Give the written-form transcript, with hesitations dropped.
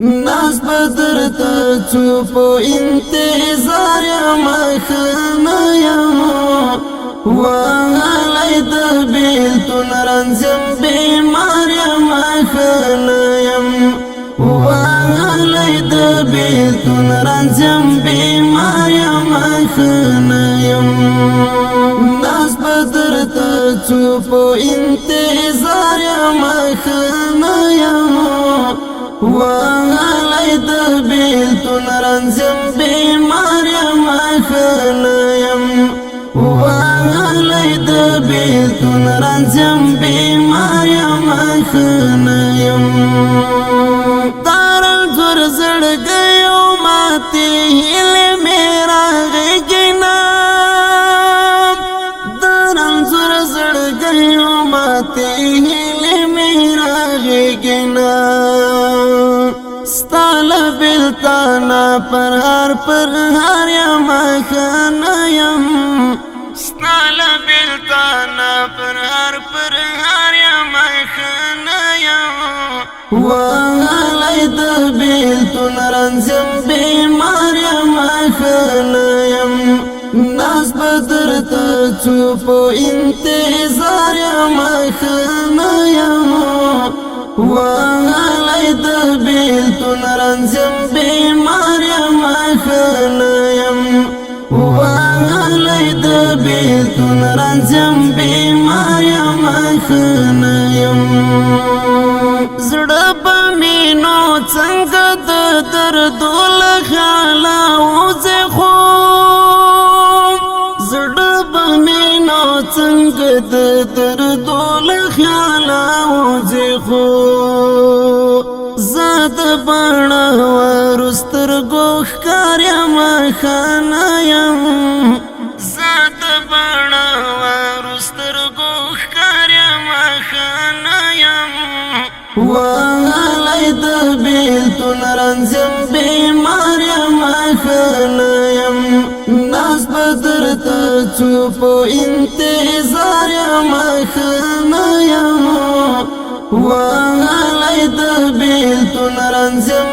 ناس بدر ته څو په انتظار یم خانه یم وغلی د بیلتون رنځم بیمار یم خانه یم وغلی د بیلتون رنځم بیمار یم خانه یم ناس بدر ته څو په انتظار یم خانه یم وغلی د بیلتون رنځم بیمار یم خانه یم وغلی د بیلتون رنځم بیمار یم خانه یم دارالزور زړګیو ماتې هیلې مې راغېږي نه دارالزور زړګیو ماتې هیلې مې راغېږي نه ستاله بیلتانا پر هر یم خانه یم ستاله بیلتانا پر هر یم خانه یم وغلی د بیلتون رنځم بیمار یم خانه یم ناز بدر ته څو په انتظار یم خانه یم وغلی د بیلتون رنځم بیمار یم خانه یم وغلی د بیلتون رنځم بیمار یم خانه یم زړه به مې نو څنګه د دردو له خیاله وځي خو زړه به مې نو څنګه د دردو له خیاله وځي خو زه د بڼه ورو سترګو ښکار یم خانه یم زه د بڼه ورو سترګو ښکار یم خانه یم وغلی د بیلتون رنځم بیمار یم خانه یم ناز بدر ته څو په انتظار یم خانه یم وغلی د بیلتون رنځم